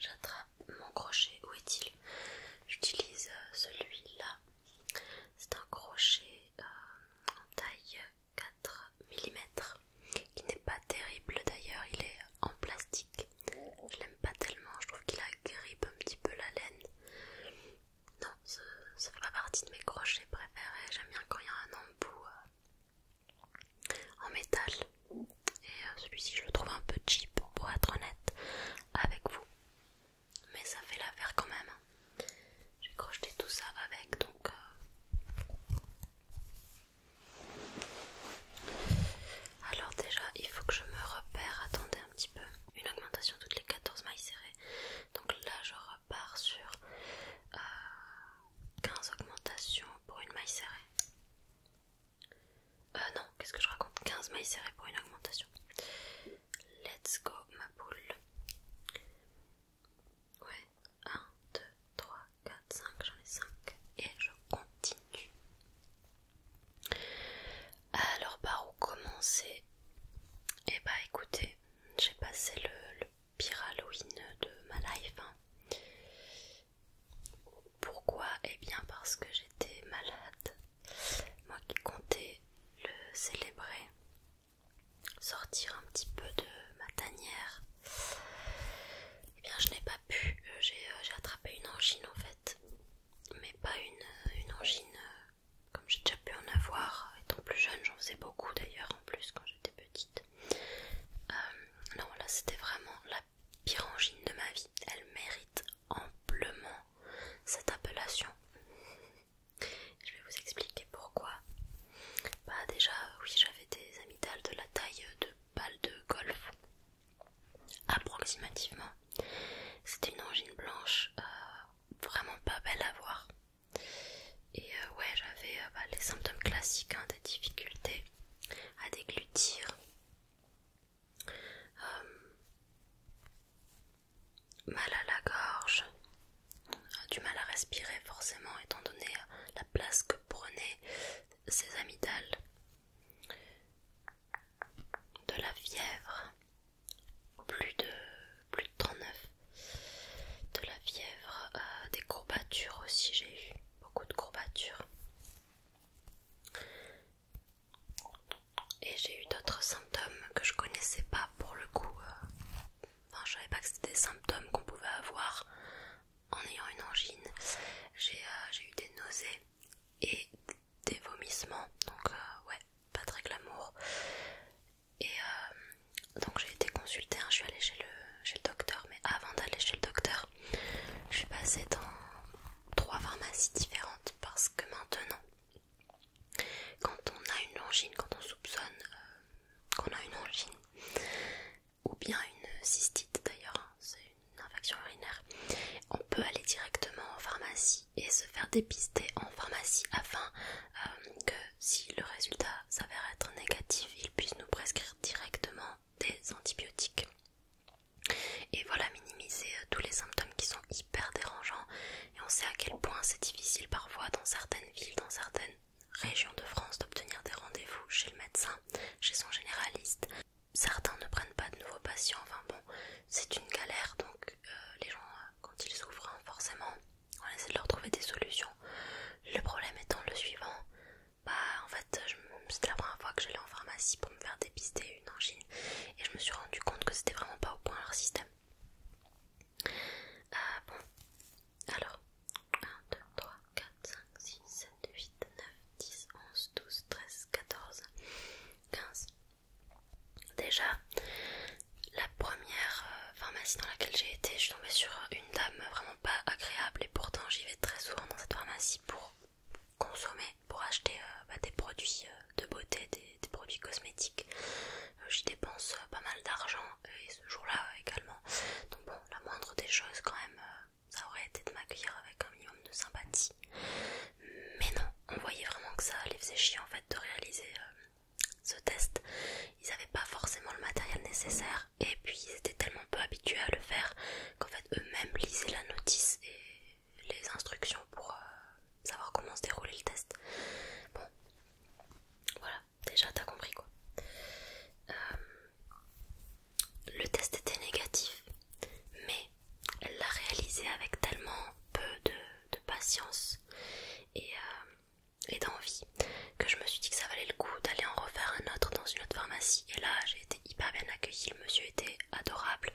j'attrape mon crochet. Où est-il? J'utilise celui-là. C'est un crochet en taille 4 mm qui n'est pas terrible d'ailleurs, il est en plastique. Je l'aime pas tellement, je trouve qu'il agrippe un petit peu la laine. Non, ça fait pas partie de mes crochets préférés. J'aime bien quand il y a un embout en métal. Et celui-ci je le trouve un peu cheap pour être honnête avec vous. Mais ça fait l'affaire quand même. J'ai crocheté tout ça avec, donc alors déjà il faut que je me repère. Attendez un petit peu. Une augmentation toutes les 14 mailles serrées. Donc là je repars sur 15 augmentations pour une maille serrée. Non, qu'est-ce que je raconte? 15 mailles serrées pour une augmentation. Let's go ma poule. Ouais, 1, 2, 3, 4, 5, j'en ai 5. Et je continue. Alors par où commencer? Eh bah écoutez, j'ai passé le pire Halloween de ma life. Pourquoi? Eh bien parce que j'étais malade. Moi qui comptais le célébrer, sortir un petit peu de ma tanière, eh bien je n'ai pas pu. J'ai attrapé une angine en fait, mais pas une angine comme j'ai déjà pu en avoir étant plus jeune. J'en faisais beaucoup d'ailleurs en plus quand j'étais petite. Non, là c'était vraiment la pire angine de ma vie. Elle mérite amplement cette appellation. Je vais vous expliquer pourquoi. Bah déjà, oui, j'avais des amygdales de la taille de balles de golf, approximativement. C'était une angine blanche, vraiment pas belle à voir. Et ouais, j'avais les symptômes classiques, des difficultés à déglutir, mal à la gorge, du mal à respirer forcément étant donné la place que prenaient ces amygdales, de la fièvre, plus de 39, de la fièvre, des courbatures aussi, j'ai eu beaucoup de courbatures. Et j'ai eu d'autres symptômes que je connaissais pas pour le coup. Enfin, je savais pas que c'était des symptômes qu'on pouvait avoir en ayant une angine. J'ai eu des nausées et des vomissements, donc ouais, pas très glamour. Et donc j'ai été consultée, je suis allée chez le docteur, mais avant d'aller chez le docteur, je suis passée dans 3 pharmacies différentes parce que maintenant, quand on a une angine, quand on soupçonne qu'on a une angine, ou bien une cystite d'ailleurs, c'est une infection urinaire, on peut aller directement en pharmacie et se faire dépister en pharmacie afin que si le résultat s'avère être négatif, ils puissent nous prescrire directement des antibiotiques. Et voilà, minimiser tous les symptômes qui sont hyper dérangeants. Et on sait à quel point c'est difficile parfois dans certaines villes, dans certaines régions de France d'obtenir des rendez-vous chez le médecin, chez son généraliste. Certains ne prennent pas de nouveaux patients, enfin bon, c'est une galère, donc les gens quand ils souffrent, forcément on essaie de leur trouver des solutions. d'impatience et d'envie que je me suis dit que ça valait le coup d'aller en refaire un autre dans une autre pharmacie. Et là j'ai été hyper bien accueillie, le monsieur était adorable,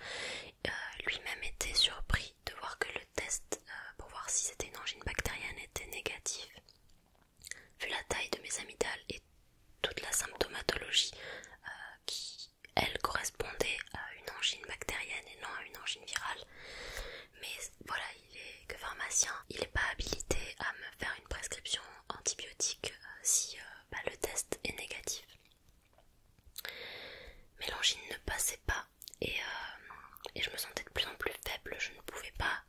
lui-même était surpris de voir que le test pour voir si c'était une angine bactérienne était négatif. Vu la taille de mes amygdales et toute la symptomatologie qui, elle, correspondait à une angine bactérienne et non à une angine virale. Mais voilà, il est que pharmacien, il n'est pas habilité à me faire une prescription antibiotique si le test est négatif. Mais l'angine ne passait pas et je me sentais de plus en plus faible, je ne pouvais pas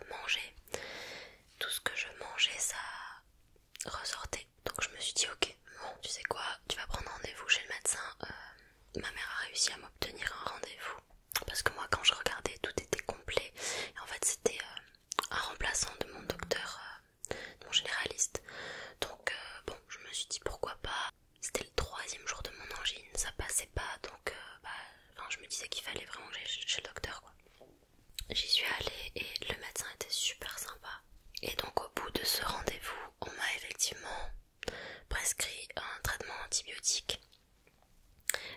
manger. Tout ce que je mangeais, ça ressortait. Donc je me suis dit ok, bon tu sais quoi, tu vas prendre rendez-vous chez le médecin. Ma mère a réussi à m'obtenir un rendez-vous parce que moi quand je regardais tout était complet et en fait c'était un remplaçant de mon docteur, de mon généraliste. Donc bon, je me suis dit pourquoi pas. C'était le 3e jour de mon angine, ça passait pas, donc je me disais qu'il fallait vraiment que j'aille chez le docteur quoi. J'y suis allée et le médecin était super sympa. Et donc au bout de ce rendez-vous, on m'a effectivement prescrit un traitement antibiotique.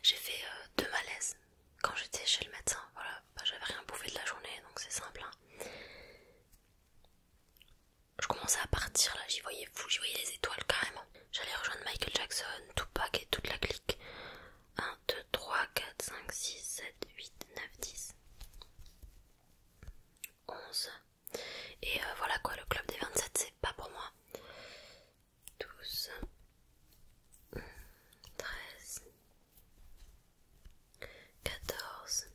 J'ai fait 2 malaises quand j'étais chez le médecin. Voilà, j'avais rien bouffé de la journée, donc c'est simple. Je commençais à partir là, j'y voyais fou, j'y voyais les étoiles carrément. J'allais rejoindre Michael Jackson, Tupac et toute la clique. 1, 2, 3, 4, 5, 6, 7, 8, 9, 10, 11. Et voilà quoi, le club des 27 c'est pas pour moi. 12, 13, 14,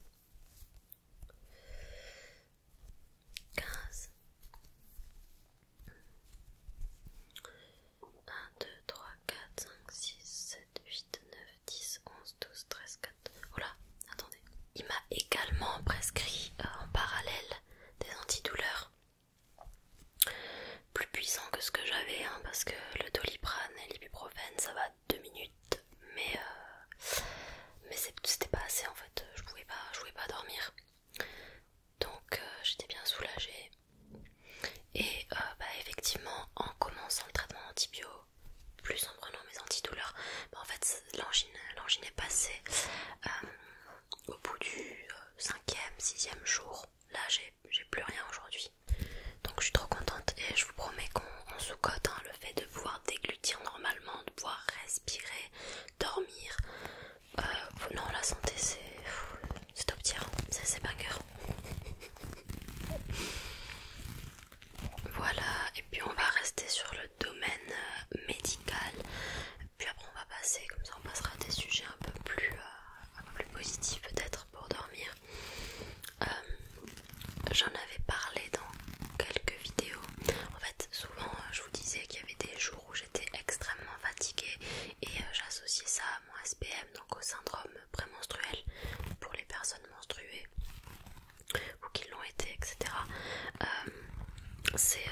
15, 1, 2, 3, 4, 5, 6, 7, 8, 9, 10, 11, 12, 13, 4. Oula, attendez. Il m'a également prescrit en parallèle des antidouleurs. Plus puissant que ce que j'avais, parce que le Doliprane et l'ibuprofène ça va 2 minutes. Mais c'était pas assez en fait, je pouvais pas dormir. Donc j'étais bien soulagée. Et effectivement, en commençant le traitement antibio, plus en prenant mes antidouleurs, en fait l'angine est passée. Au bout du 5e, 6e jour, là j'ai plus rien aujourd'hui. Donc je suis trop contente et je vous promets qu'on sous-cote le fait de pouvoir déglutir normalement, de pouvoir respirer, dormir. Non, la santé c'est top tier, c'est banger. Voilà, et puis on va rester sur le domaine médical. Puis après on va passer, comme ça on passera à des sujets un peu plus positifs peut-être pour dormir. J'en avais parlé dans quelques vidéos. En fait, souvent je vous disais qu'il y avait des jours où j'étais extrêmement fatiguée et j'associais ça à mon SPM, donc au syndrome prémenstruel pour les personnes menstruées ou qui l'ont été, etc. C'est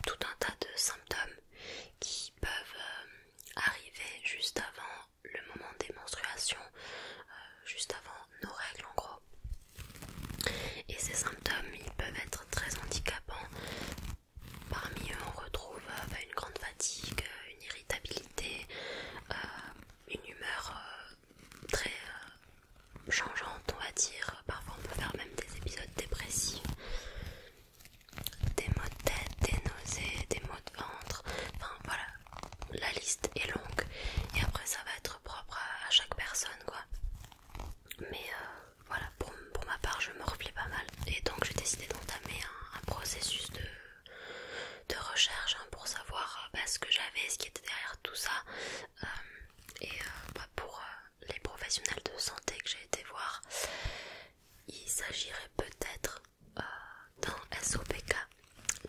tout un tas de symptômes qui peuvent arriver juste avant le moment des menstruations, juste avant nos règles en gros. Et ces symptômes, ils peuvent être très handicapants. Parmi eux, on retrouve une grande fatigue, une irritabilité, une humeur très changeante, on va dire. Parfois, on peut faire même des épisodes dépressifs, des maux de tête, des nausées, des maux de ventre. Enfin, voilà, la liste est longue. Et après, ça va être propre à chaque personne, quoi. Mais voilà, pour ma part je me replais pas mal et donc j'ai décidé d'entamer un processus de recherche pour savoir ce que j'avais, ce qui était derrière tout ça. Pour les professionnels de santé que j'ai été voir, il s'agirait peut-être d'un SOPK,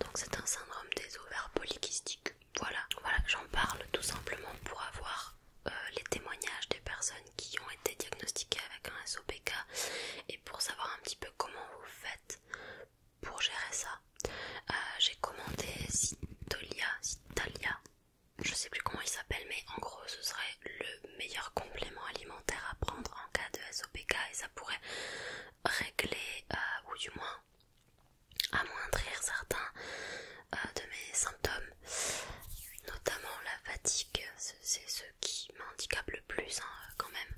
donc c'est un syndrome des ovaires polykystiques. Voilà, j'en parle tout simplement pour avoir les témoignages des personnes qui ont été diagnostiquées avec un SOPK et pour savoir un petit peu comment vous faites pour gérer ça. J'ai commandé Zitalia, je sais plus comment il s'appelle, mais en gros ce serait le meilleur complément alimentaire à prendre en cas de SOPK et ça pourrait régler ou du moins amoindrir certains de mes symptômes c'est ce qui m'handicape le plus hein, quand même.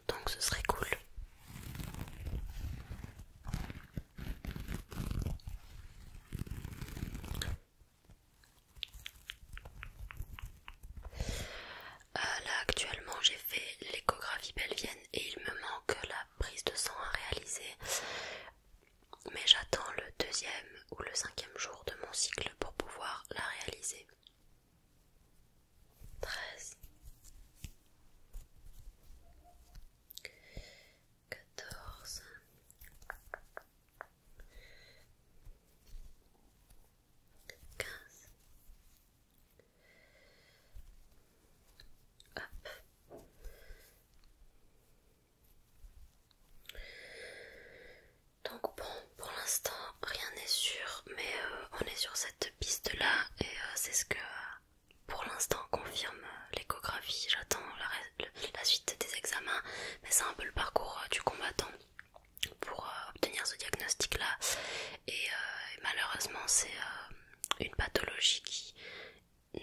Donc ce serait cool. Là actuellement j'ai fait l'échographie pelvienne et il me manque la prise de sang à réaliser. Mais j'attends le 2e ou le 5e jour de mon cycle pour pouvoir la réaliser. 13, 14, 15. Hop. Donc bon, pour l'instant rien n'est sûr, mais on est sur cette piste là et c'est ce que pour l'instant confirme l'échographie. J'attends la suite des examens, mais c'est un peu le parcours du combattant pour obtenir ce diagnostic là et malheureusement c'est une pathologie qui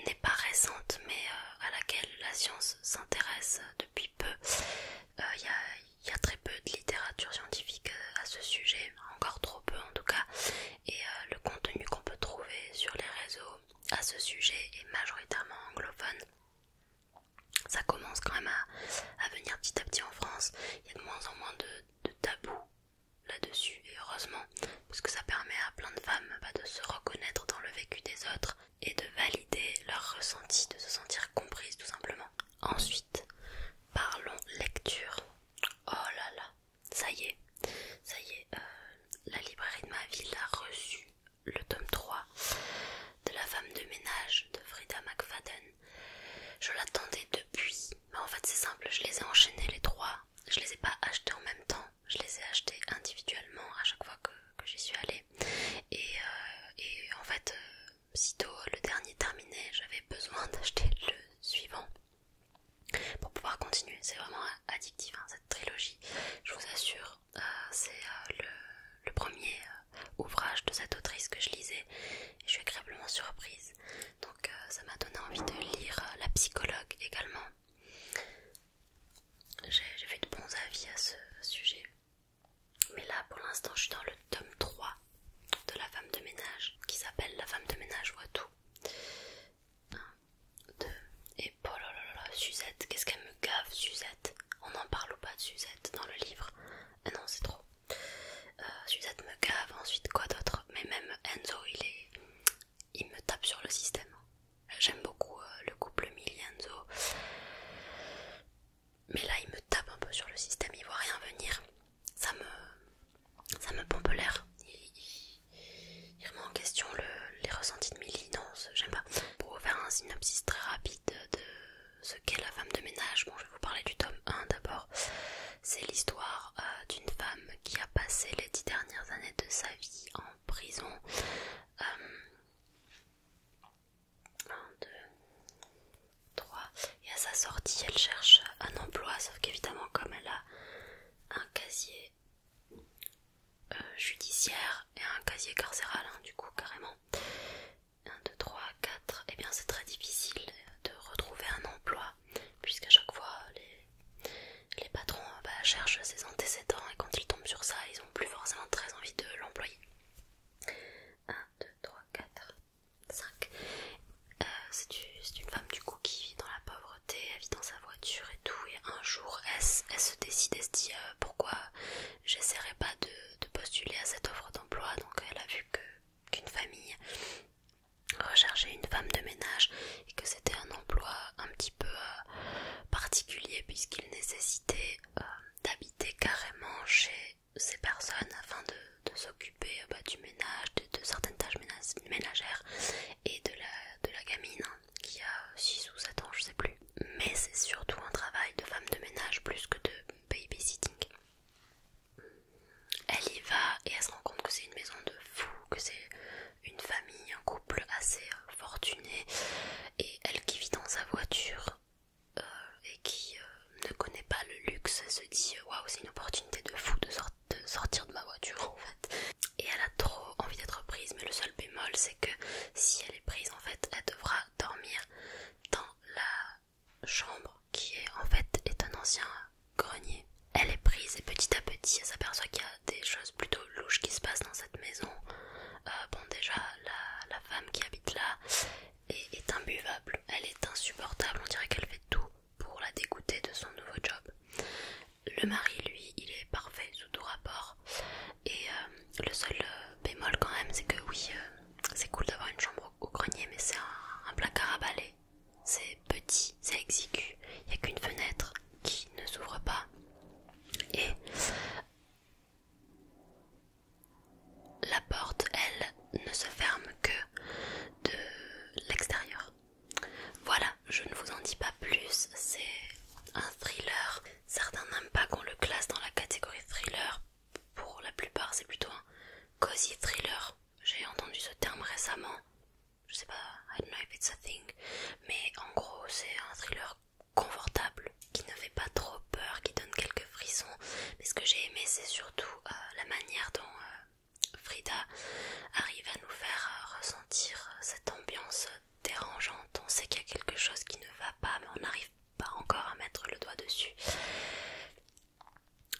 n'est pas récente mais à laquelle la science s'intéresse depuis peu. Il y a très peu de littérature scientifique à ce sujet, encore trop peu en tout cas, et le contenu qu'on peut trouver sur les réseaux à ce sujet est majoritairement anglophone. Ça commence quand même à venir petit à petit en France. Il y a de moins en moins de tabous là-dessus, et heureusement, parce que ça permet à plein de femmes de se reconnaître dans le vécu des autres et de valider leur ressenti, de se sentir comprises tout simplement. Ensuite, parlons lecture. Oh là là, ça y est, la librairie de ma ville a reçu le tome 3 de La femme de ménage de Frida McFadden. Je l'attendais depuis, mais en fait c'est simple, je les ai enchaînés les 3, je les ai pas achetés en même temps, je les ai achetés individuellement à chaque fois que j'y suis allée. Et en fait, sitôt le dernier terminé, j'avais besoin d'acheter le suivant pour pouvoir continuer. C'est vraiment addictif hein, cette trilogie, je vous assure. C'est le premier ouvrage de cette autrice que je lisais et je suis agréablement surprise. Donc ça m'a donné envie de lire La psychologue également. J'ai vu de bons avis à ce sujet. Mais là pour l'instant je suis dans le tome 3 de La femme de ménage qui s'appelle La femme de ménage voit tout. 1, 2 et oh là là là, Suzette, qu'est-ce qu'elle me gave Suzette. On en parle ou pas de Suzette dans le livre? Ah non c'est trop. Suzette me gave, ensuite quoi d'autre? Mais même Enzo il me tape sur le système. J'aime beaucoup le couple Millie-Enzo. Mais là il me tape un peu sur le système, il voit rien venir. Ça me pompe l'air. Il remet en question les ressentis de Millie. Non, j'aime pas. Pour vous faire un synopsis très rapide de ce qu'est La femme de ménage, bon je vais vous parler du tome 1 d'abord. C'est l'histoire d'une femme qui a passé les 10 dernières années de sa vie en prison. 1, 2, 3. Et à sa sortie, elle cherche un emploi, sauf qu'évidemment, comme elle a un casier judiciaire et un casier carcéral, hein, du coup, carrément. 1, 2, 3, 4. Et bien, c'est très difficile de retrouver un emploi, puisqu'à chaque fois, les patrons cherchent ses antécédents et quand ils tombent sur ça, ils ont plus forcément très envie de l'employer. 1, 2, 3, 4, 5. C'est une femme du coup qui vit dans la pauvreté, elle vit dans sa voiture et tout, et un jour elle se décide, elle se dit pourquoi j'essaierai pas de postuler à cette offre d'emploi. Donc elle a vu qu'une famille recherchait une femme de ménage et que c'était un emploi un petit peu particulier puisqu'il nécessitait d'habiter carrément chez ces personnes afin de s'occuper du ménage, de certaines tâches ménagères et de la gamine hein, qui a 6 ou 7 ans, je sais plus. Mais c'est surtout un travail de femme de ménage plus que de babysitting. Elle y va et elle se rend compte que c'est une maison de fous, que c'est une famille, un couple assez fortuné, et elle qui vit dans sa voiture et qui ne connaît pas le luxe, elle se dit waouh, c'est une opportunité de fou de sortir de Le seul bémol quand même, c'est que oui, c'est cool d'avoir une chambre au grenier, mais c'est un placard à balai. C'est petit, c'est exigu, il n'y a qu'une fenêtre qui ne s'ouvre pas. Et la porte, elle, ne se ferme que de l'extérieur. Voilà, je ne vous en dis pas plus, c'est un thriller. Certains n'aiment pas qu'on le classe dans la catégorie thriller. Pour la plupart, c'est plutôt un cozy thriller. J'ai entendu ce terme récemment. Je sais pas, I don't know if it's a thing. Mais en gros, c'est un thriller confortable, qui ne fait pas trop peur, qui donne quelques frissons. Mais ce que j'ai aimé, c'est surtout la manière dont Frida arrive à nous faire ressentir cette ambiance dérangeante. On sait qu'il y a quelque chose qui ne va pas, mais on n'arrive pas encore à mettre le doigt dessus.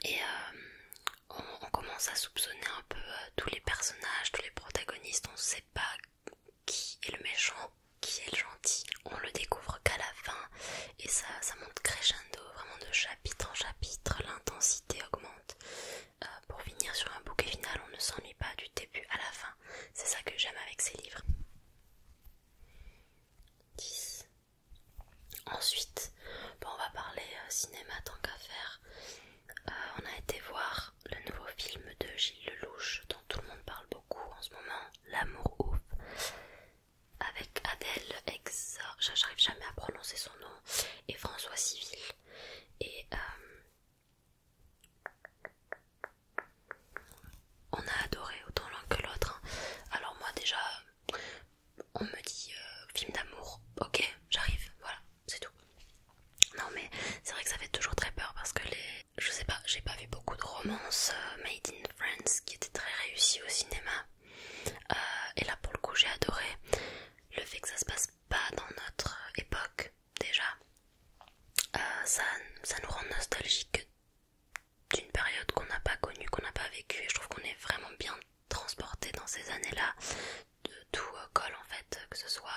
Et on commence à soupçonner un peu tous les personnages, tous les protagonistes. On ne sait pas qui est le méchant, qui est le gentil. On le découvre qu'à la fin, et ça monte crescendo, vraiment de chapitre en chapitre, l'intensité augmente. Pour finir sur un bouquet final, on ne s'ennuie pas du début à la fin. C'est ça que j'aime avec ces livres. 10. Ensuite, on va parler cinéma tant qu'à faire. On a été voir le nouveau film de Gilles Lelouch, dont tout le monde parle beaucoup en ce moment, L'amour ouf, avec Adèle Exor, j'arrive jamais à prononcer son nom, et François Civil. Et on a adoré autant l'un que l'autre. Alors moi déjà, on me dit film d'amour, ok, j'arrive, voilà, c'est tout. Non mais c'est vrai que ça fait toujours très peur parce que je sais pas, j'ai pas vu beaucoup de romances made in France qui étaient très réussies au cinéma. Et là pour le coup j'ai adoré le fait que ça se passe pas dans notre époque déjà. Ça nous rend nostalgique d'une période qu'on n'a pas connue, qu'on n'a pas vécue, et je trouve qu'on est vraiment bien transporté dans ces années-là. Tout colle en fait, que ce soit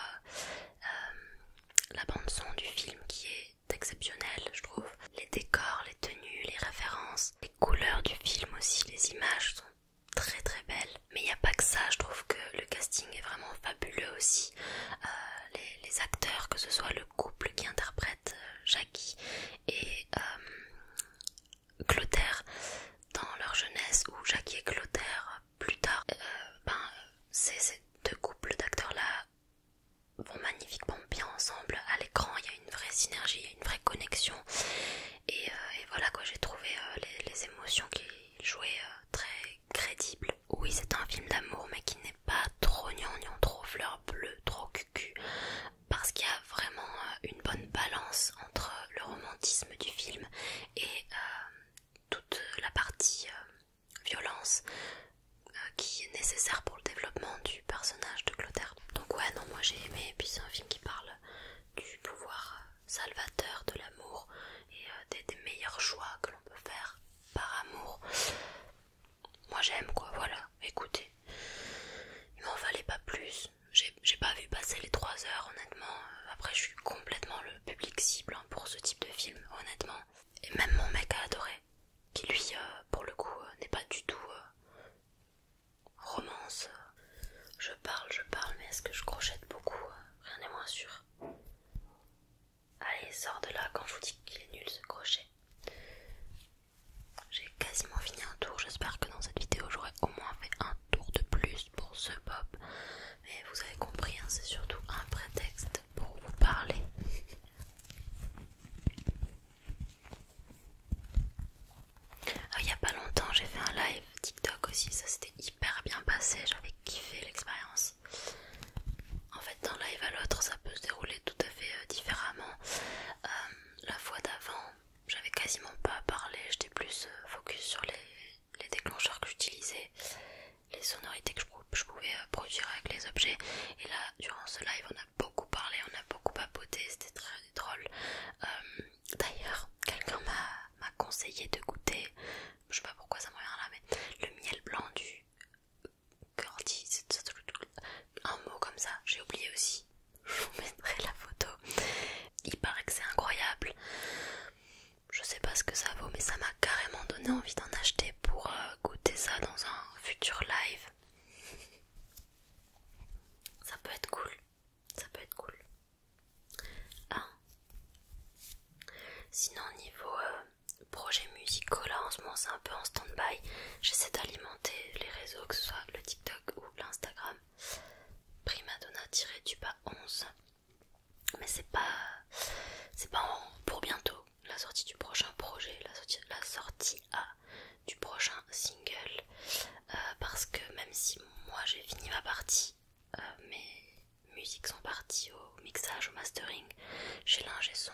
la bande son du film qui est exceptionnelle, je trouve, les décors, les tenues, les références, les couleurs du film aussi, les images sont très très belles. Mais il n'y a pas que ça, je trouve que le casting est vraiment fabuleux aussi. Les acteurs, que ce soit le couple qui interprète Jackie et Clotaire dans leur jeunesse, ou Jackie et Clotaire plus tard, ces deux couples d'acteurs là vont magnifiquement bien ensemble à l'écran. Il y a une vraie synergie, il y a une vraie connexion, et voilà quoi, j'ai trouvé les émotions qu'ils jouaient très crédibles. Oui, c'est un film d'amour mais qui n'est pas trop gnangnan, trop fleur bleue, trop cucu, parce qu'il y a vraiment une bonne balance entre le romantisme du film et toute la partie violence qui est nécessaire pour le développement du personnage de Clotaire. Donc ouais, non, moi j'ai aimé, et puis c'est un film qui parle du pouvoir salvateur de l'amour et des meilleurs choix que l'on peut faire par amour. Moi j'aime quoi, voilà, écoutez, il m'en fallait pas plus. J'ai pas vu passer les 3 heures honnêtement. Après je suis complètement le public cible pour ce type de film, honnêtement. Et même mon mec a adoré, qui lui pour le coup n'est pas du tout romance. Je parle, mais est-ce que je crochette beaucoup? Rien n'est moins sûr. Allez, sors de là quand je vous dis qu'il est nul ce crochet. J'ai quasiment fini un tour, j'espère que dans cette vidéo j'aurai au J'essaie d'alimenter les réseaux, que ce soit le TikTok ou l'Instagram. Primadonna-du-bas 11. Mais c'est pas pour bientôt. La sortie du prochain projet, la sortie du prochain single. Parce que même si moi j'ai fini ma partie, mes musiques sont parties au mixage, au mastering, chez l'ingé son.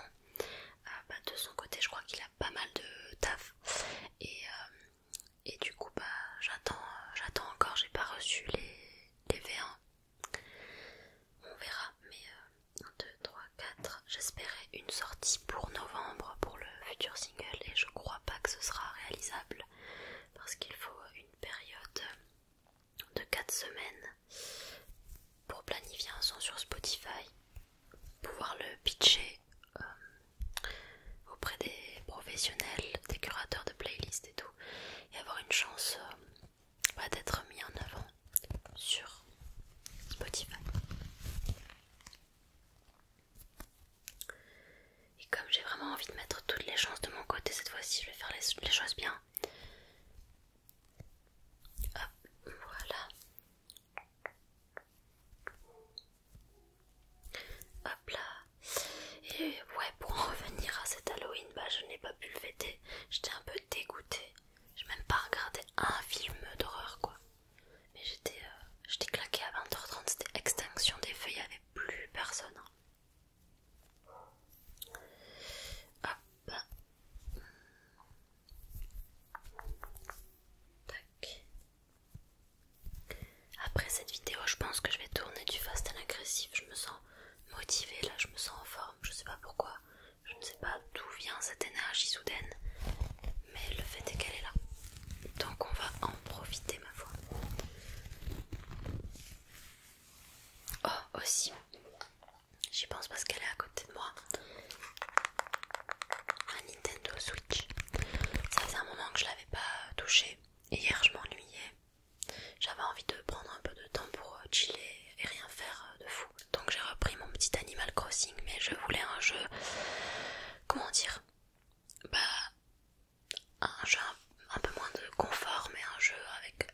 De son côté, je crois qu'il a pas mal de taf. Et du coup, j'attends encore. J'ai pas reçu les V1. On verra. Mais 1, 2, 3, 4. J'espérais une sortie pour novembre pour le futur single. Et je crois pas que ce sera réalisable. Parce qu'il faut une période de 4 semaines pour planifier un son sur Spotify, pouvoir le pitcher auprès des professionnels, des curateurs de playlists et tout, et avoir une chance d'être mis en avant sur Spotify. Et comme j'ai vraiment envie de mettre toutes les chances de mon côté cette fois-ci, je vais faire les choses bien. Hop, voilà. Hop là. Et ouais, pour en revenir à cet Halloween, je n'ai pas pu le fêter. J'étais un peu dégoûtée. J'ai même pas regardé un film d'horreur quoi. Mais j'étais claquée à 20h30, c'était extinction des feux, il n'y avait plus personne. Hop. Tac. Après cette vidéo, je pense que je vais tourner du fast and agressif. Je me sens motivée là, je me sens en forme. Je sais pas pourquoi. Je ne sais pas d'où vient cette énergie soudaine. Mais le fait est qu'elle est là. Donc on va en profiter ma foi. Oh aussi, j'y pense parce qu'elle est à côté de moi. Un Nintendo Switch. Ça faisait un moment que je l'avais pas touché. Et hier je m'ennuyais. J'avais envie de prendre un peu de temps pour chiller et rien faire de fou. Donc j'ai repris mon petit Animal Crossing. Mais je voulais un jeu... Comment dire, un jeu un peu moins de confort, mais un jeu avec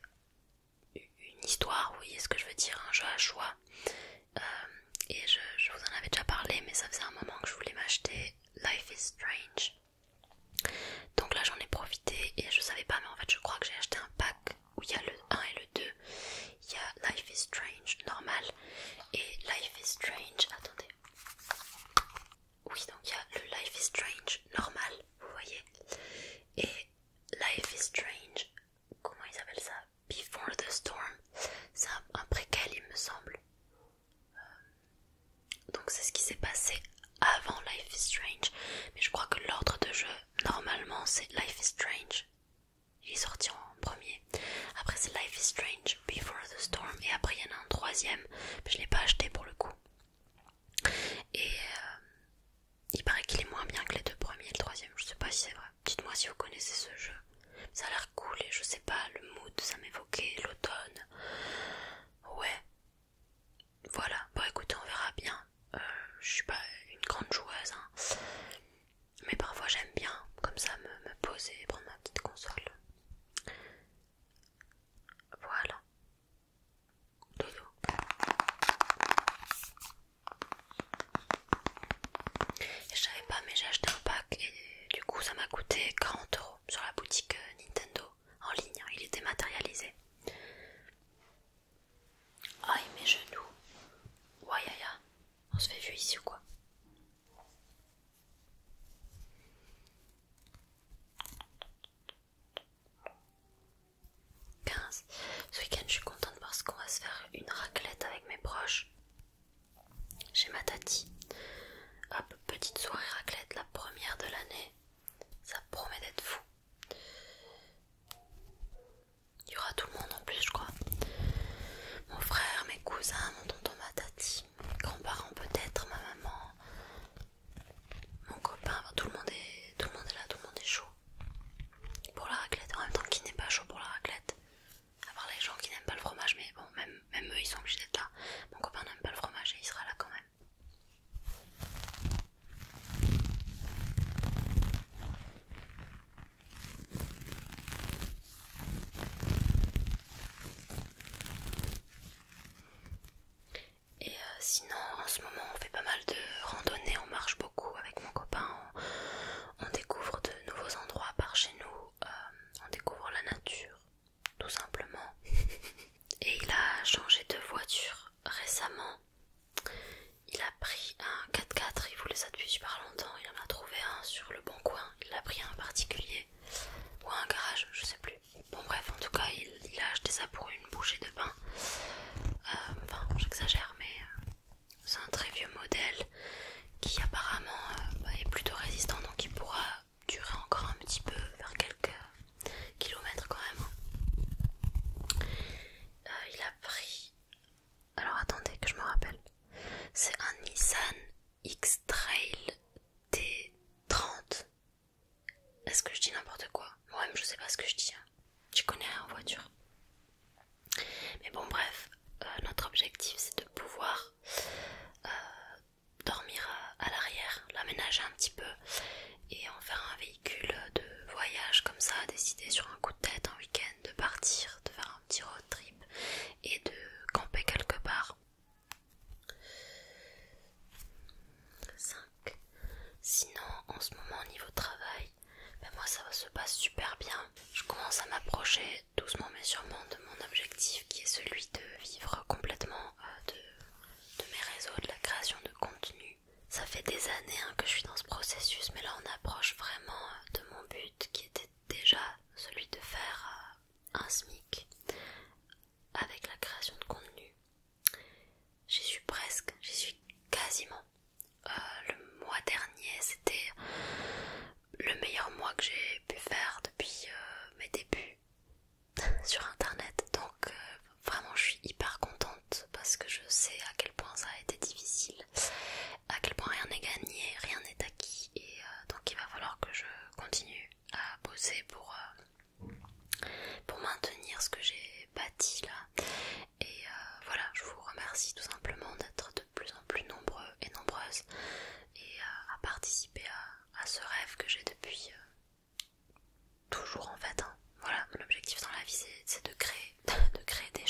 une histoire, vous voyez ce que je veux dire, un jeu à choix. Et je vous en avais déjà parlé, mais ça faisait un moment que je voulais m'acheter Life is Strange. Donc là j'en ai profité et je savais pas, mais en fait je crois que j'ai acheté un pack où il y a le 1 et le 2. Il y a Life is Strange normal et Life is Strange, attendez. Oui, donc il y a le Life is Strange normal, vous voyez. Et Life is Strange, comment ils appellent ça? Before the Storm. C'est un préquel il me semble. Donc c'est ce qui s'est passé avant Life is Strange. Mais je crois que l'ordre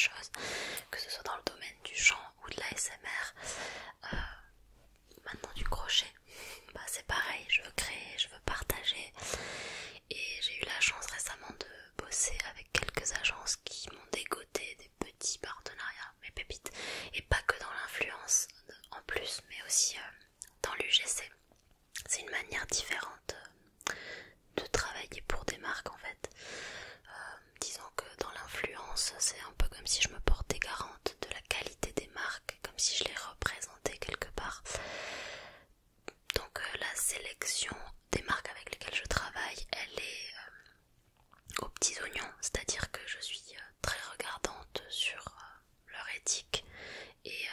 choses, que ce soit dans le domaine du chant ou de l'ASMR. Maintenant du crochet, bah c'est pareil, je veux créer, je veux partager, et j'ai eu la chance récemment de bosser avec quelques agences qui m'ont dégoté des petits partenariats, mes pépites, et pas que dans l'influence en plus, mais aussi dans l'UGC. C'est une manière différente de travailler pour des marques en fait. Disons que dans l'influence, c'est un peu comme si je me portais garante de la qualité des marques, comme si je les représentais quelque part. Donc la sélection des marques avec lesquelles je travaille, elle est aux petits oignons, c'est-à-dire que je suis très regardante sur leur éthique et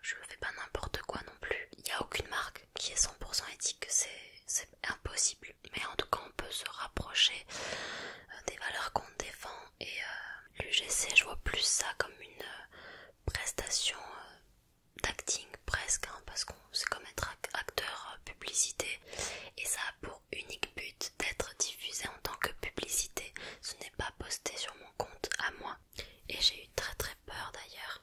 je fais pas n'importe quoi non plus. Il n'y a aucune marque qui est 100% éthique, c'est impossible, mais en tout cas on peut se rapprocher des valeurs qu'on défend, et l'UGC, je vois plus ça comme une prestation d'acting presque, hein, parce que c'est comme être acteur publicité, et ça a pour unique but d'être diffusé en tant que publicité, ce n'est pas posté sur mon compte à moi. Et j'ai eu très très peur d'ailleurs,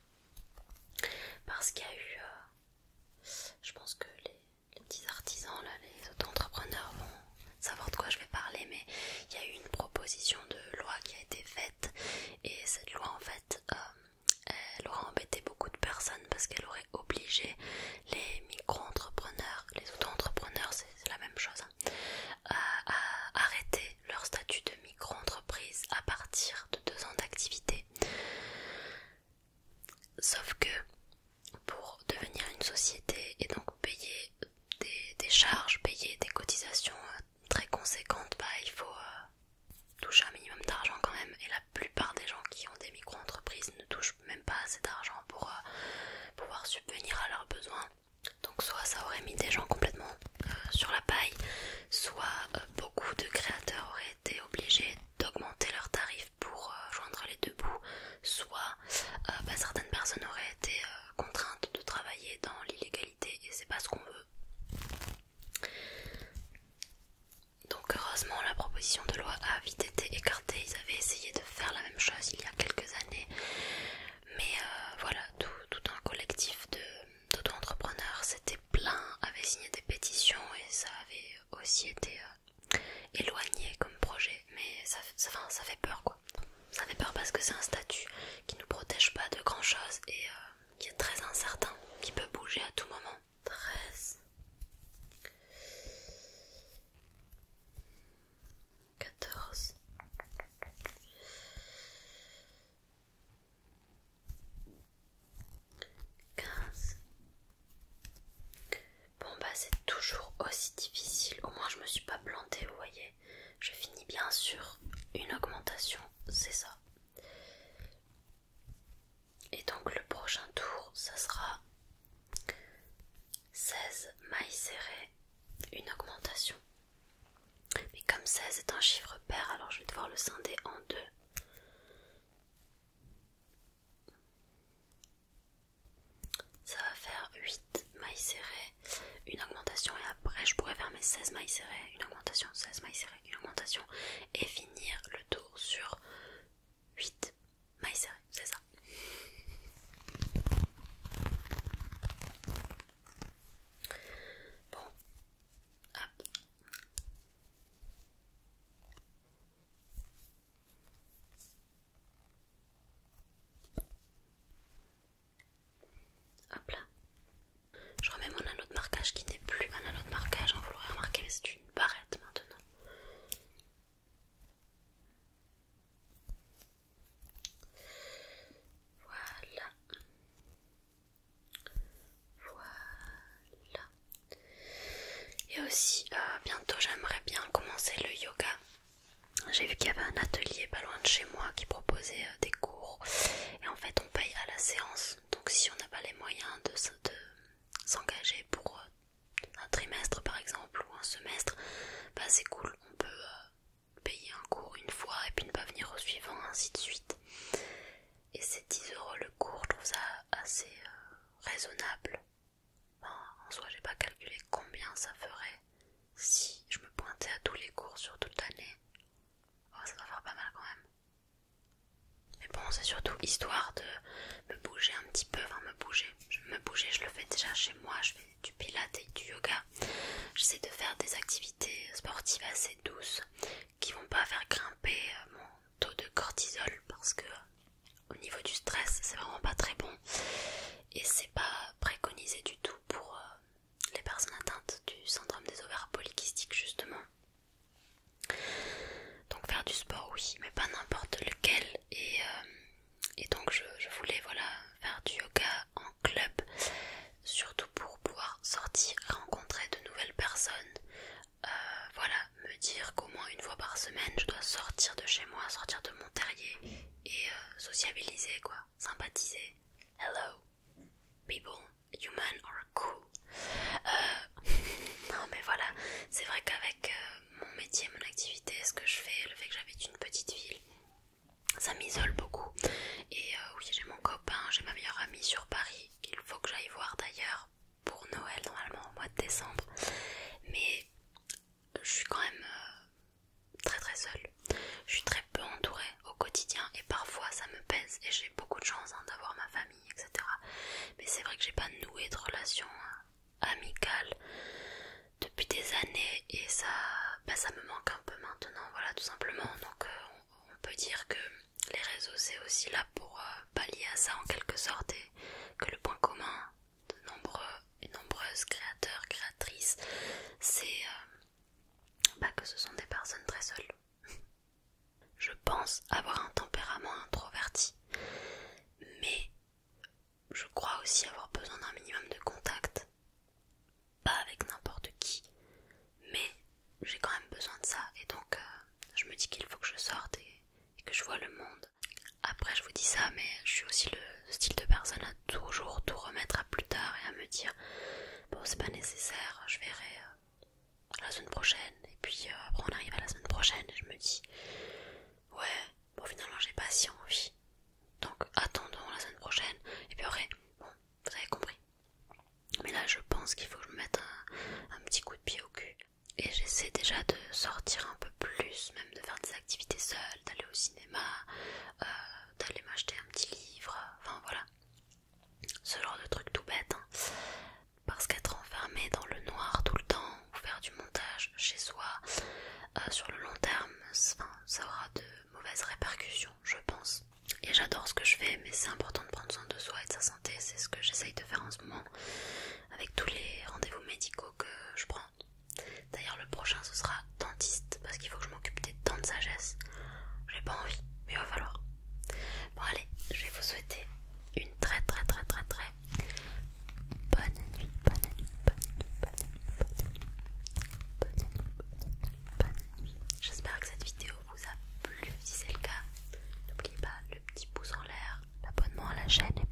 parce qu'il y a eu je pense que les petits artisans là, les auto-entrepreneurs vont savoir de quoi je vais parler, mais il y a eu une proposition de loi qui a été faite, et cette loi en fait elle aurait embêté beaucoup de personnes parce qu'elle aurait obligé les micro-entrepreneurs, les auto-entrepreneurs, c'est la même chose, hein, à arrêter leur statut de micro-entreprise à partir de 2 ans d'activité. Sauf que pour devenir une société et donc payer des charges, payer des cotisations très conséquentes, bah il faut toucher un minimum d'argent quand même, et la plupart des gens qui ont des micro-entreprises ne touchent même pas assez d'argent pour pouvoir subvenir à leurs besoins. Donc soit ça aurait mis des gens complètement sur la paille, soit beaucoup de créateurs auraient été obligés d'augmenter leurs tarifs pour joindre les deux bouts, soit certaines personnes auraient été contraintes de travailler dans l'illégalité, et c'est pas ce qu'on veut. Donc heureusement la proposition de loi a vite été écartée. Ils avaient essayé de faire la même chose il y a quelques années, mais voilà, tout un collectif d'auto-entrepreneurs s'était plaint, avait signé des pétitions, et ça avait aussi été éloigné comme projet. Mais ça fait peur quoi. Ça fait peur parce que c'est un statut qui nous protège pas de grand chose, et qui est très incertain, qui peut bouger à tout moment. 13, 14, 15. Bon bah c'est toujours aussi difficile, au moins je me suis pas plantée, vous voyez. Je finis bien sur une augmentation, c'est ça. Et donc le prochain tour, ça sera 16 mailles serrées, une augmentation. Mais comme 16 est un chiffre pair, alors je vais devoir le scinder en 2. Ça va faire 8 mailles serrées, une augmentation, et après je pourrais faire mes 16 mailles serrées, une augmentation, 16 mailles serrées, une augmentation, et finir le tour sur 8 mailles serrées, c'est ça. Bon, hop. Hop là. Je remets mon anneau de marquage qui n'est plus un anneau de marquage, hein, vous l'aurez remarqué, mais c'est une barrette maintenant. Voilà. Voilà. Et aussi, bientôt j'aimerais bien commencer le yoga. J'ai vu qu'il y avait un atelier pas loin de chez moi qui proposait des cours, et en fait on paye à la séance. Donc si on n'a pas les moyens de s'engager pour un trimestre par exemple, ou un semestre, bah c'est cool, on peut payer un cours une fois et puis ne pas venir au suivant, ainsi de suite. Et c'est 10 € le cours, je trouve ça assez raisonnable. En soi j'ai pas calculé combien ça ferait si je me pointais à tous les cours sur toute l'année. Oh, ça va faire pas mal quand même. Mais bon, c'est surtout histoire de me bouger un petit peu, enfin me bouger, je le fais déjà chez moi, je fais du pilates et du yoga. J'essaie de faire des activités sportives assez douces qui vont pas faire grimper mon taux de cortisol, parce que au niveau du stress c'est vraiment pas très bon et c'est pas préconisé du tout pour les personnes atteintes du syndrome des ovaires polykystiques justement. Donc faire du sport oui, mais pas n'importe lequel, et donc je voulais voilà faire du yoga en club, surtout pour pouvoir sortir, rencontrer de nouvelles personnes, voilà, me dire qu'au moins une fois par semaine je dois sortir de chez moi, sortir de mon terrier et sociabiliser quoi, sympathiser. Hello people, human are cool. Non mais voilà, c'est vrai qu'avec mon métier, mon activité, ce que je fais, le fait que j'habite une petite ville, ça m'isole beaucoup. Et oui, j'ai mon copain, j'ai ma meilleure amie sur Paris, qu'il faut que j'aille voir d'ailleurs pour Noël normalement au mois de décembre. Mais je suis quand même très très seule. Je suis très peu entourée au quotidien et parfois ça me pèse et j'ai beaucoup de chance d'avoir ma famille, etc. Mais c'est vrai que j'ai pas noué de relation amicale depuis des années et ça me manque un peu maintenant, voilà tout simplement. Donc on peut dire que les réseaux c'est aussi là pour pallier à ça en quelque sorte, et que le point commun de nombreux et nombreuses créateurs, créatrices, c'est que ce sont des personnes très seules. Je pense avoir un tempérament introverti, mais je crois aussi avoir besoin d'un minimum de contact. Pas avec n'importe qui, mais j'ai quand même besoin de ça, et donc je me dis qu'il faut que je sorte et que je vois le monde. Après je vous dis ça, mais je suis aussi le style de personne à toujours tout remettre à plus tard et à me dire bon c'est pas nécessaire, je verrai la semaine prochaine, et puis après on arrive à la semaine prochaine et je me dis ouais bon finalement j'ai pas si envie, donc attendons la semaine prochaine, et puis après bon vous avez compris. Mais là je pense qu'il faut que je me mette un petit coup de pied au cul, et j'essaie déjà de sortir un peu plus, même de faire des activités seule, d'aller au cinéma, d'aller m'acheter un petit livre, enfin voilà, ce genre de truc tout bête, hein. Parce qu'être enfermé dans le noir tout le temps, ou faire du montage chez soi, sur le long terme, ça aura de mauvaises répercussions, je pense. Et j'adore ce que je fais, mais c'est important de prendre soin de soi et de sa santé, c'est ce que j'essaye de faire en ce moment, avec tous les rendez-vous médicaux que je prends. D'ailleurs le prochain ce sera dentiste, parce qu'il faut que je m'occupe des dents de sagesse. J'ai pas envie, mais il va falloir. Bon allez, je vais vous souhaiter une très très très très très bonne nuit, bonne nuit, bonne nuit, bonne nuit, bonne nuit, bonne nuit. J'espère que cette vidéo vous a plu. Si c'est le cas, n'oubliez pas le petit pouce en l'air, l'abonnement à la chaîne et